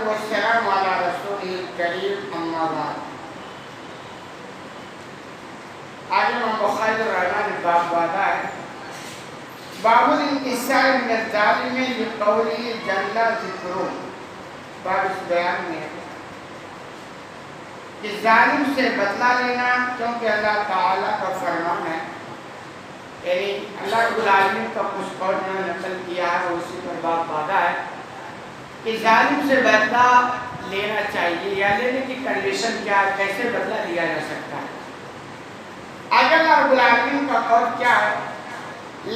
والسلام على رسوله الكريم اما بعد. آج امام بخاری رحمہ نے باب باندھا ہے باب الانتصار من الظالم لقوله جل ذکرہ. باب اس بیان میں ہے کہ ظالم سے بدلہ لینا کیونکہ اللہ تعالیٰ کا فرمان ہے، یعنی اللہ رب العالمین کا کچھ قول نے نقل کیا ہے، اسی پر باب باندھا ہے کہ ظالم سے بدلہ لینا چاہیے یا لینے کی کنڈیشن کیا ہے، کیسے بدلہ لیا جا سکتا ہے. آج اللہ رب العالمین کا قول کیا ہے؟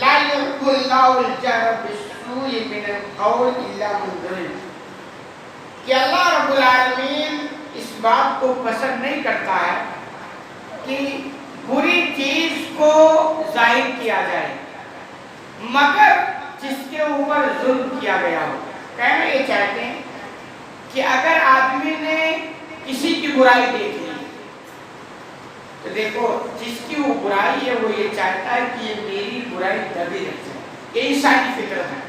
لا يحب الله الجهر بالسوء من القول الا من ظلم. کہ اللہ رب العالمین اس بات کو پسند نہیں کرتا ہے کہ بری چیز کو ظاہر کیا جائے مگر جس کے اوپر ظلم کیا گیا ہو. کہنا یہ چاہتے ہیں کہ اگر آدمی نے کسی کی برائی دیکھ لی تو دیکھو جس کی وہ برائی ہے وہ یہ چاہتا ہے کہ یہ میری برائی دبی رہ جائے. یہ انسانی فطرت ہے.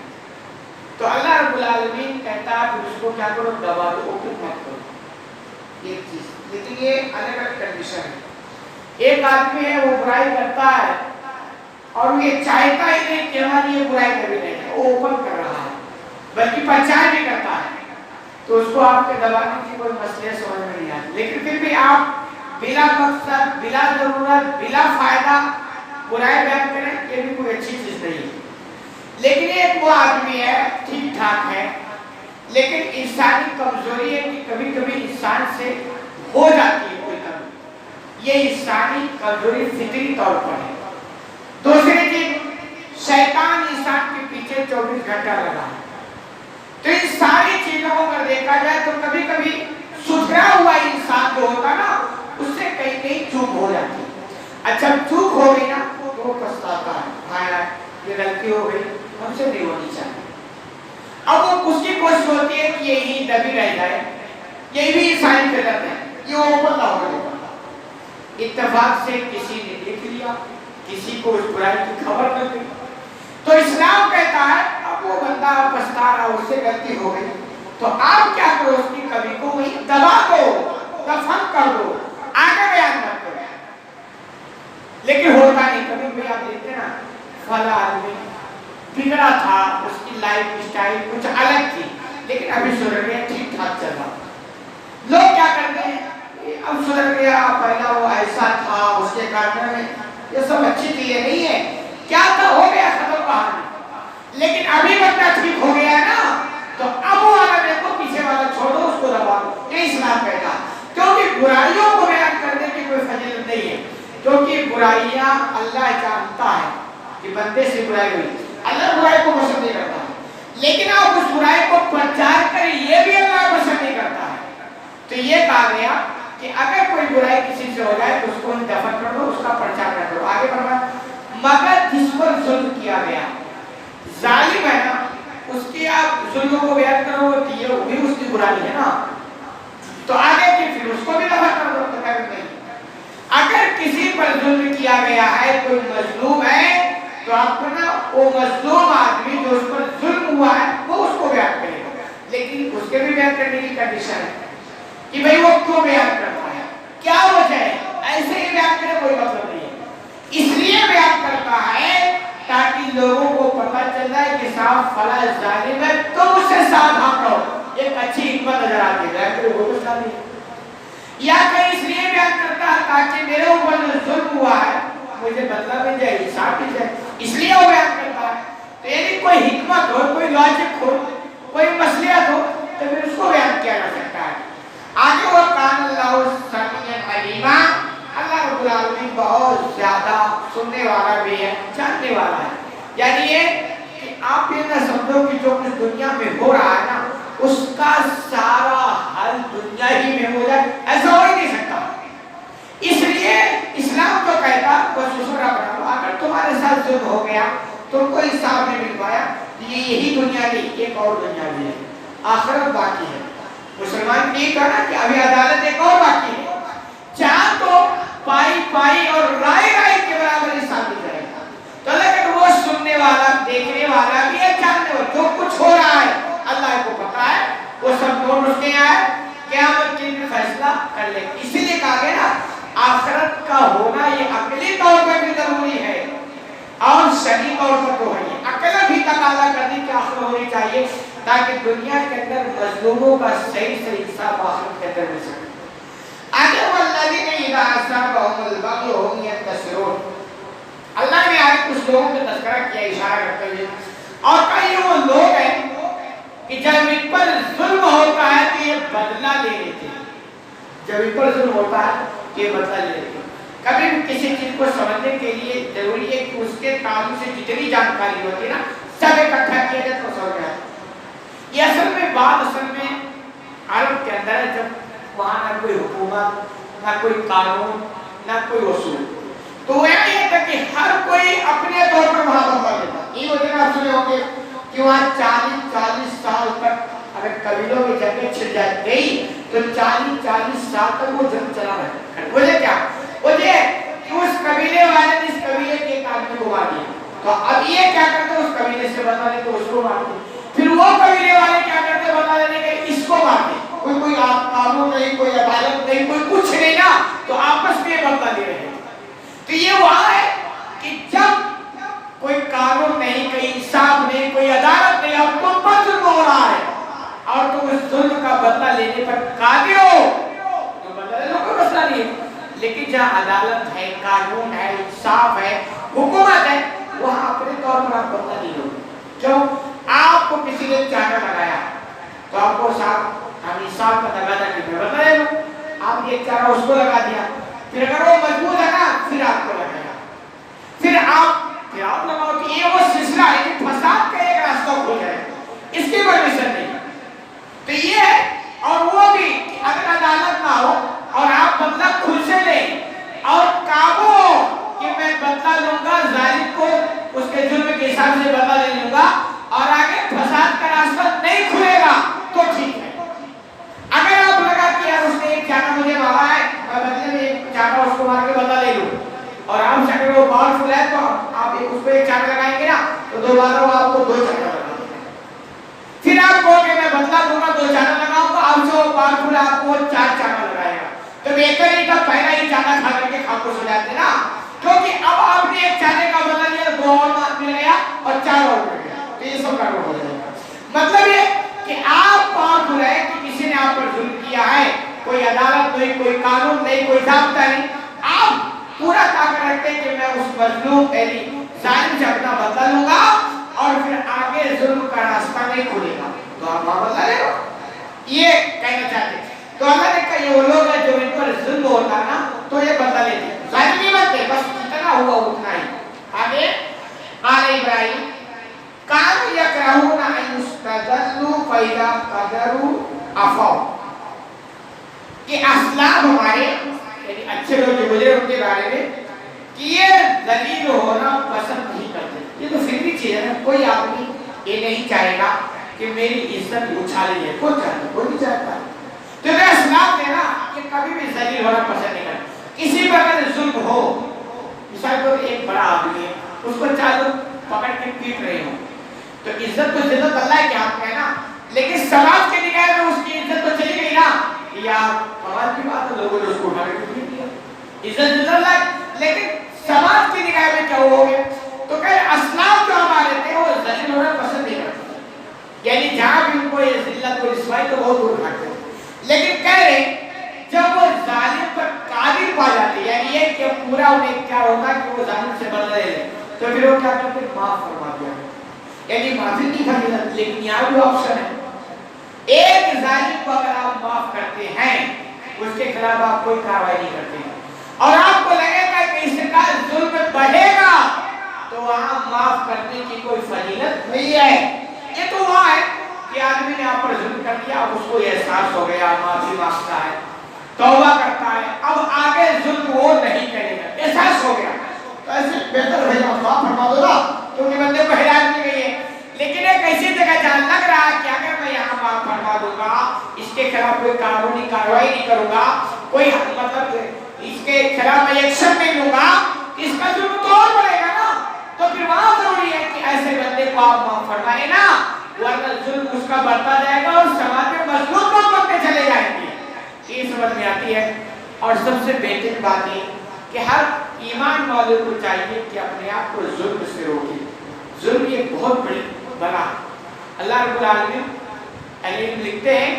تو اللہ رب العالمین کہتا ہے کہ اس کو کیا کرو، دبا دو، اوپن مت کرو. ایک چیز، لیکن یہ الگ الگ کنڈیشن ہے. ایک آدمی ہے وہ برائی کرتا ہے اور وہ یہ چاہتا ہی نہیں کہ ہماری یہ برائی کبھی نہیں ہے، وہ اوپن کر رہا ہے بلکہ پرچار بھی کرتا ہے، تو اس کو آپ کے دبانے کی کوئی مسئلہ سمجھ میں نہیں آتی. لیکن پھر بھی آپ بلا مقصد، بلا ضرورت، بلا فائدہ برائی بیان کریں، یہ بھی کوئی اچھی چیز نہیں ہے. لیکن ایک وہ آدمی ہے ٹھیک ٹھاک ہے لیکن انسانی کمزوری ہے کہ کبھی کبھی انسان سے ہو جاتی ہے کوئی کمی. یہ انسانی کمزوری فطری طور پر ہے. دوسری چیز، شیطان انسان کے پیچھے 24 گھنٹہ لگا ہے. تو ان ساری چیزوں کو اگر دیکھا جائے تو کبھی کبھی سدھرا ہوا انسان جو ہوتا نا اس سے کہیں کہیں چوک ہو جاتی ہے. اچھا چوک ہو گئی نا تو وہ پچھتاتا ہے، ہاں یہ غلطی ہو گئی، ہم سے نہیں ہونی چاہیے. اب وہ اس کی کوشش ہوتی ہے کہ یہی دبی رہ جائے، یہ بھی انسانی فطرت ہے، یہ اوپن نہ ہو جائے. اتفاق سے کسی نے دیکھ لیا، کسی کو اس برائی کی خبر نہ دی تو اسلام کہتا ہے اب وہ بندہ پچھتا رہا، اس سے غلطی ہو گئی تو آپ کیا کرو، اس کی کمی کو وہی دبا دو، دفن کر دو، آگے بیان مت کرو. لیکن ہوتا نہیں. کبھی بھی آپ دیکھتے نا فلاں آدمی بگڑا تھا، اس کی لائف اسٹائل کچھ الگ تھی لیکن ابھی سدھر گیا، ٹھیک ٹھاک چل رہا. لوگ کیا کرتے ہیں، اب سدھر گیا، پہلا وہ ایسا تھا، اس کے کارنامے میں یہ سب اچھی چیزیں نہیں ہے، کیا تھا ہو گیا ختم کہانی. لیکن ابھی بندہ ٹھیک ہو گیا ہے نا تو اب وہ والا دیکھو، پیچھے والا چھوڑو، اس کو دبا دو. یہ اسلام کہتا ہے. کیونکہ برائیوں کو بیان کرنے کی کوئی فضیلت نہیں ہے، کیونکہ برائیاں اللہ جانتا ہے کہ بندے سے برائی ہوئی، اللہ برائی کو پسند نہیں کرتا ہے. لیکن آپ اس برائی کو پرچار کریں، یہ بھی اللہ پسند نہیں کرتا ہے. تو یہ کہا گیا کہ اگر کوئی برائی کسی سے ہو جائے تو اس کو دفن کر دو، اس کا پرچار نہ کرو. آگے بڑھنا مگر جس پر ظلم کیا گیا، ظالم ہے نا، اس کی آپ ظلم کو بیان کرو کہ یہ بھی اس کی برائی ہے نا، تو آگے کی پھر اس کو بھی دفن کر دو. تو نہیں، اگر کسی پر ظلم کیا گیا ہے، کوئی مظلوم ہے تو آپ کو نا وہ مظلوم آدمی جو اس پر ظلم ہوا ہے وہ اس کو بیان کرے گا. لیکن اس کے بھی بیان کرنے کی کنڈیشن ہے کہ بھئی وہ کیوں بیان کرتا ہے، کیا وجہ ہے. ایسے ہی بیان کرے کوئی مطلب نہیں ہے. اس لیے بیان کرتا ہے تاکہ لوگوں کو پتہ چل جائے کہ صاحب فلاں ظالم ہے، تم اس سے ساودھان رہو. ایک اچھی حکمت نظر آتی ہے. وہ تو نہیں، یا کہ اس لیے بیان کرتا ہے تاکہ میرے اوپر جو ظلم ہوا ہے مجھے بدلہ مل جائے، حساب مل جائے، اس لیے وہ بیان کرتا ہے. تو یعنی کوئی حکمت ہو، کوئی لاجک ہو، کوئی مصلحت ہو تو پھر اس کو بیان کیا جا سکتا ہے. آگے وہ کان اللہ سمیعا علیما، اللہ رب العالمین بہت زیادہ سننے والا بھی ہے، جاننے والا ہے. یعنی یہ کہ آپ یہ نہ سمجھو کہ جو کچھ دنیا میں ہو رہا ہے نا اس کا سارا حل دنیا ہی میں ہو جائے، ایسا ہو ہی نہیں سکتا. اس لیے اسلام تو کہتا بس اس رہا بنا لو، اگر تمہارے ساتھ ظلم ہو گیا تم کو حساب نہیں مل پایا، یہی دنیا نہیں، ایک اور دنیا بھی ہے، آخرت باقی ہے. مسلمان یہ کہنا کہ ابھی عدالت ایک اور باقی ہے، جہاں تو پائی پائی اور رائے رائے کے برابر حساب مل جائے گا. تو لیکن وہ سننے والا، دیکھنے والا بھی ہے، جاننے والا جو کچھ ہو رہا ہے اللہ کو پتا ہے، وہ سب نوٹ اس کے دنیا ہے قیامت کے لیے فیصلہ کر لے. اسی لیے کہا گیا نا آخرت کا ہونا یہ عقلی طور پر بھی ضروری ہے اور شرعی طور پر تو ہے. یہ عقل بھی تقاضا کرنے کی آخر ہونی چاہیے تاکہ دنیا کے اندر مظلوموں کا صحیح سے حساب آخرت کے اندر مل سکے. آگے والذین اذا اصابهم البغی هم ينتصرون. اللہ نے آج کچھ لوگوں کا تذکرہ کیا اشارہ کرتے ہوئے اور کئی وہ لوگ ہیں کہ جب ان پر ظلم ہوتا ہے تو یہ بدلہ لے لیتے ہیں. جب ان پر ظلم ہوتا ہے کہ یہ بدلہ لے لیتے ہیں. کبھی بھی کسی چیز کو سمجھنے کے لیے ضروری ہے کہ اس کے تعلق سے جتنی جانکاری ہوتی ہے نا سب اکٹھا کیا جائے تو سمجھ آئے. یہ اصل میں بات اصل میں عرب کے اندر ہے جب وہاں نہ کوئی حکومت نہ کوئی قانون نہ کوئی اصول تو وہ یہ تھا کہ ہر کوئی اپنے طور پر وہاں بدلا لیتا. یہ وجہ آپ سنے ہوں گے کہ وہاں 40 سال تک اگر قبیلوں کی جنگیں چھڑ جائے گئی تو 40 سال تک وہ جنگ چلا رہا ہے. وجہ کیا؟ وجہ کہ اس قبیلے والے نے اس قبیلے کے ایک آدمی کو مار دیا تو اب یہ کیا کرتے اس قبیلے سے بدلا لے تو اس کو مارتے. پھر وہ قبیلے والے کیا کرتے بدلا لینے کے اس کو مارتے. کوئی قانون نہیں کوئی عدالت نہیں کوئی کچھ نہیں نا تو آپس میں بدلا لے رہے ہیں. تو یہ وہاں ہے کہ جب کوئی قانون نہیں کوئی انصاف نہیں کوئی عدالت نہیں اب تم پر ظلم ہو رہا ہے اور تم اس ظلم کا بدلہ لینے پر قادر ہو تو بدلہ لینے کوئی مسئلہ نہیں ہے. لیکن جہاں عدالت ہے قانون ہے انصاف ہے حکومت ہے وہاں اپنے طور پر آپ بدلہ نہیں لو. کیوں؟ آپ کو کسی نے چاٹا لگایا تو آپ کو صاحب ہم انصاف کا تقاضا کہ میں بدلہ لے لوں. آپ یہ چارہ اس کو لگا دیا پھر اگر وہ مجبور ہے نا پھر آپ کو لگایا پھر آپ لگاؤ کہ یہ وہ سلسلہ ہے کہ فساد کا ایک راستہ کھل جائے اس کی پرمیشن نہیں. تو یہ ہے اور وہ بھی کہ اگر عدالت نہ ہو اور آپ بدلہ خود سے لیں اور قابو ہو کہ میں بدلہ لوں گا ظالم کو اس کے جرم کے حساب سے بدلہ لے لوں گا اور آگے فساد کا راستہ نہیں کھلے گا تو ٹھیک ہے. اگر آپ لگا کہ یار اس نے ایک چاٹا مجھے مارا ہے میں بدلے میں ایک چاٹا اس کو مار کے بدلہ لے لوں اور آپ سے اگر وہ پاورفل ہے تو آپ اس پہ ایک چاٹا لگائیں گے نا تو دوبارہ وہ آپ کو 2 چاٹا لگائیں گے. پھر آپ کو کہ میں بدلہ دوں گا 2 چاٹا لگاؤں گا آپ سے وہ پاورفل آپ کو 4 چاٹا لگائے گا. تو بہتر ہی تھا پہلا ہی چاٹا کھا کر کے خاموش ہو جاتے نا کیونکہ اب آپ نے ایک چاٹے کا بدلہ لیا 2 اور مل گیا اور 4 اور مل گیا تو یہ سب کارڈ ہو جائے گا. مطلب یہ کہ آپ پاورفل ہے کہ کسی نے آپ پر ظلم کیا ہے کوئی عدالت نہیں کوئی قانون نہیں کوئی ضابطہ نہیں آپ پورا طاقت رکھتے ہیں کہ میں اس مظلوم ظالم سے اپنا بدلہ لوں گا اور پھر آگے ظلم کا راستہ نہیں کھلے گا تو آپ بدلہ لے لو. یہ کہنا چاہتے ہیں. تو اللہ نے کہا یہ وہ لوگ ہیں جو ان پر ظلم ہوتا ہے نا تو یہ بدلہ لیتے ہیں. ظالم نہیں بنتے بس جتنا ہوا اتنا ہی. آگے قال ابراہیم کانوا یکرہون ان یستذلوا فاذا قدروا عفوا کہ اسلاف ہمارے یعنی اچھے لوگ جو گزرے ان کے بارے میں کہ یہ ذلیل ہونا پسند نہیں کرتے. یہ تو فطری چیز ہے نا کوئی آدمی یہ نہیں چاہے گا کہ میری عزت اچھالی جائے کوئی چاہتا کوئی نہیں چاہتا. تو یہ اسلاف ہے نا کہ کبھی بھی ذلیل ہونا پسند نہیں کرتے. کسی پر اگر ظلم ہو مثال کو ایک بڑا آدمی ہے اس کو چاہے پکڑ کے پیٹ رہے ہوں تو عزت تو عزت اللہ کے ہاتھ میں ہے نا لیکن سماج کے نگاہ میں اس کی عزت تو چلی گئی نا یا سماج کی بات ہے لوگوں نے اس کو اٹھا کے پیٹ دیا عزت اللہ لیکن سماج کی نگاہ میں کیا ہو گیا. تو کہ اسلاف جو ہمارے تھے وہ ذلیل ہونا پسند نہیں کرتے یعنی جہاں بھی ان کو یہ ذلت و رسوائی تو بہت دور بھاگتے لیکن کہہ رہے جب وہ ظالم پر قادر پا جاتے یعنی یہ کہ پورا انہیں کیا ہوگا کہ وہ ظالم سے بدلہ لے لیں تو پھر وہ کیا کرتے معاف فرما دیا یعنی معافی نہیں کرنی لیکن یہاں بھی آپشن ہے. ایک ظالم کو اگر آپ معاف کرتے ہیں اس کے خلاف آپ کوئی کارروائی نہیں کرتے اور آپ کو لگے گا کہ اس کا ظلم بڑھے گا تو وہاں معاف کرنے کی کوئی فضیلت نہیں ہے. یہ تو وہاں ہے کہ آدمی نے آپ پر ظلم کر دیا اب اس کو احساس ہو گیا معافی مانگتا ہے توبہ کرتا ہے اب آگے ظلم وہ نہیں کرے گا احساس ہو گیا تو ایسے بہتر ہے آپ معاف فرما دو نا کیونکہ بندے کو ہدایت مل گئی ہے. لیکن ایک ایسی جگہ جہاں لگ رہا ہے کہ اگر میں یہاں معاف فرما دوں گا اس کے خلاف کوئی قانونی کارروائی نہیں کروں گا کوئی مطلب اس کے خلاف میں ایکشن نہیں لوں گا اس کا ظلم تو اور بڑھے گا نا تو پھر وہاں ضروری ہے کہ ایسے بندے کو آپ معاف فرمائے نا ورنہ ظلم اس کا بڑھتا جائے گا اور سماج میں مظلوم لوگ بنتے جاتی ہے. اور سب سے بہترین بات یہ کہ ہر ایمان والے کو چاہیے کہ اپنے آپ کو ظلم سے روکے. ظلم یہ بہت بڑی بلا. اللہ رب العالمین علیم لکھتے ہیں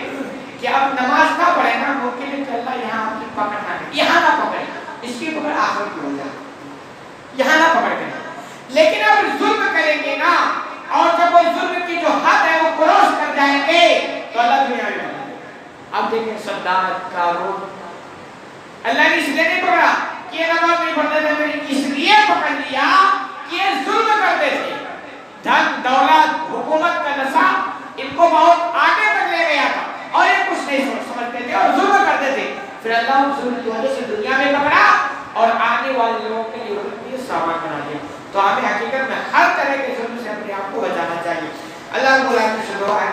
کہ اب نماز نہ پڑھے نا ممکن ہے کہ اللہ یہاں آپ کی پکڑ نہ کرے, یہاں نہ پکڑے, اس کی پکڑ آخرت میں ہو جائے, یہاں نہ پکڑ کرے. لیکن اگر ظلم کریں گے نا اور جب وہ ظلم کی جو حد ہے وہ کراس کر جائیں گے تو اللہ دنیا میں پکڑے. اب دیکھیں صداد, قارون, اللہ نے اس لیے نہیں پکڑا کہ یہ نماز نہیں پڑھتے تھے, اس لیے پکڑ لیا کہ یہ ظلم کرتے تھے. دھن دولت حکومت کا نشہ ان کو بہت آگے تک لے گیا تھا اور یہ کچھ نہیں سمجھتے تھے اور ظلم کرتے تھے. پھر اللہ اس ظلم کی وجہ سے دنیا میں پکڑا اور آنے والے لوگوں کے لیے سامان بنا دیا. تو ہمیں حقیقت میں ہر طرح کے ظلم سے اپنے آپ کو بچانا چاہیے. اللہ رب العالمین سے دعا ہے